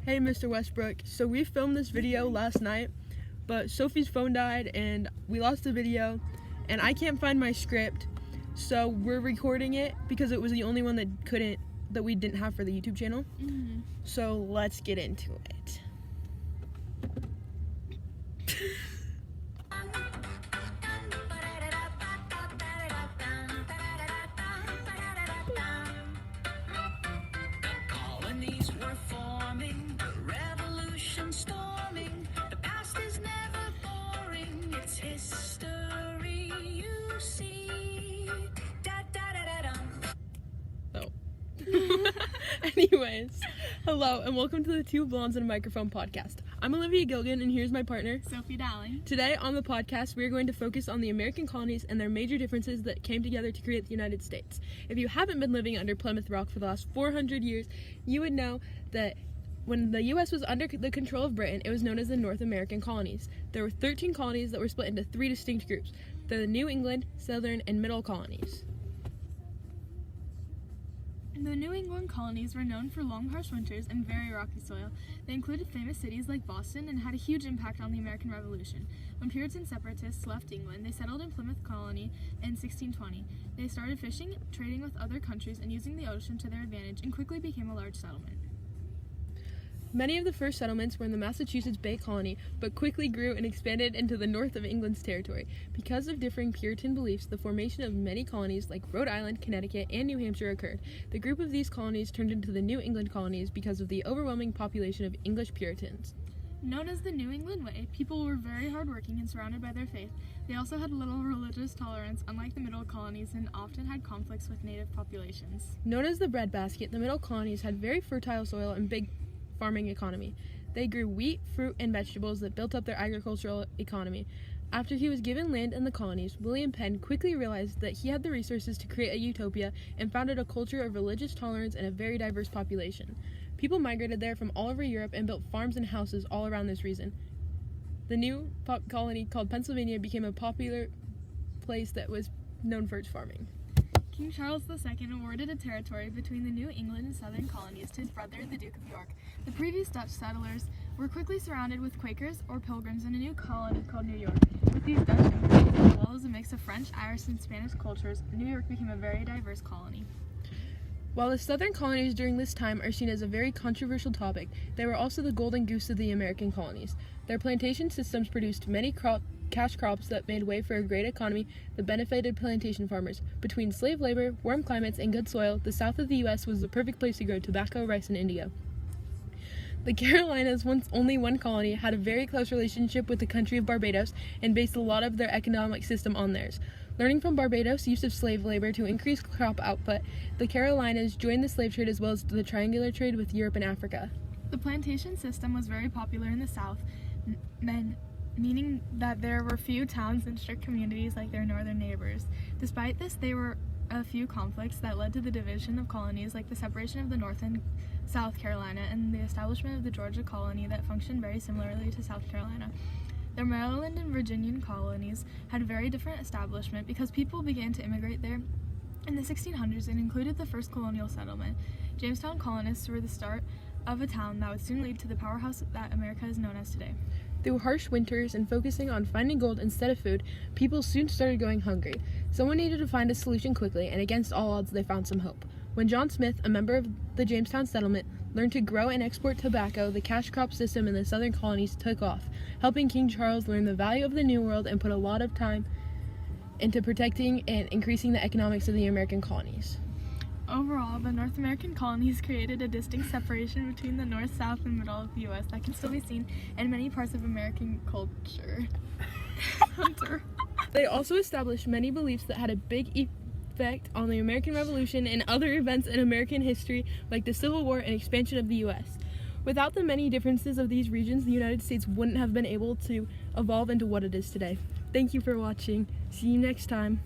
Hey, Mr. Westbrook. So we filmed this video last night, but Sophie's phone died and we lost the video, and I can't find my script, so we're recording it because it was the only one that we didn't have for the YouTube channel. So let's get into it. Colonies were forming, the revolution storming. The past is never boring, it's history you see. Da da da da dum. Oh. Anyways, hello and welcome to the Two Blondes and a Microphone podcast. I'm Olivia Gilgan and here's my partner, Sophie Dowling. Today on the podcast, we are going to focus on the American colonies and their major differences that came together to create the United States. If you haven't been living under Plymouth Rock for the last 400 years, you would know that when the U.S. was under the control of Britain, it was known as the North American colonies. There were 13 colonies that were split into 3 distinct groups: the New England, Southern, and Middle colonies. The New England colonies were known for long, harsh winters and very rocky soil. They included famous cities like Boston and had a huge impact on the American Revolution. When Puritan separatists left England, they settled in Plymouth Colony in 1620. They started fishing, trading with other countries, and using the ocean to their advantage, and quickly became a large settlement. Many of the first settlements were in the Massachusetts Bay Colony, but quickly grew and expanded into the north of England's territory. Because of differing Puritan beliefs, the formation of many colonies like Rhode Island, Connecticut, and New Hampshire occurred. The group of these colonies turned into the New England colonies because of the overwhelming population of English Puritans. Known as the New England Way, people were very hardworking and surrounded by their faith. They also had little religious tolerance, unlike the Middle colonies, and often had conflicts with native populations. Known as the breadbasket, the Middle colonies had very fertile soil and big farming economy. They grew wheat, fruit, and vegetables that built up their agricultural economy. After he was given land in the colonies, William Penn quickly realized that he had the resources to create a utopia and founded a culture of religious tolerance and a very diverse population. People migrated there from all over Europe and built farms and houses all around this region. The new colony called Pennsylvania became a popular place that was known for its farming. King Charles II awarded a territory between the New England and Southern colonies to his brother, the Duke of York. The previous Dutch settlers were quickly surrounded with Quakers or Pilgrims in a new colony called New York. With these Dutch immigrants, as well as a mix of French, Irish, and Spanish cultures, New York became a very diverse colony. While the Southern colonies during this time are seen as a very controversial topic, they were also the golden goose of the American colonies. Their plantation systems produced many cash crops that made way for a great economy that benefited plantation farmers. Between slave labor, warm climates, and good soil, the south of the U.S. was the perfect place to grow tobacco, rice, and indigo. The Carolinas, once only one colony, had a very close relationship with the country of Barbados and based a lot of their economic system on theirs. Learning from Barbados' use of slave labor to increase crop output, the Carolinas joined the slave trade as well as the triangular trade with Europe and Africa. The plantation system was very popular in the South, meaning that there were few towns and strict communities like their northern neighbors. Despite this, there were a few conflicts that led to the division of colonies, like the separation of the North and South Carolina and the establishment of the Georgia colony that functioned very similarly to South Carolina. The Maryland and Virginian colonies had a very different establishment because people began to immigrate there in the 1600s and included the first colonial settlement. Jamestown colonists were the start of a town that would soon lead to the powerhouse that America is known as today. Through harsh winters and focusing on finding gold instead of food, people soon started going hungry. Someone needed to find a solution quickly, and against all odds, they found some hope. When John Smith, a member of the Jamestown settlement, learned to grow and export tobacco, the cash crop system in the southern colonies took off, helping King Charles learn the value of the New World and put a lot of time into protecting and increasing the economics of the American colonies. Overall, the North American colonies created a distinct separation between the North, South, and Middle of the U.S. that can still be seen in many parts of American culture. Hunter. They also established many beliefs that had a big effect on the American Revolution and other events in American history, like the Civil War and expansion of the U.S. Without the many differences of these regions, the United States wouldn't have been able to evolve into what it is today. Thank you for watching. See you next time.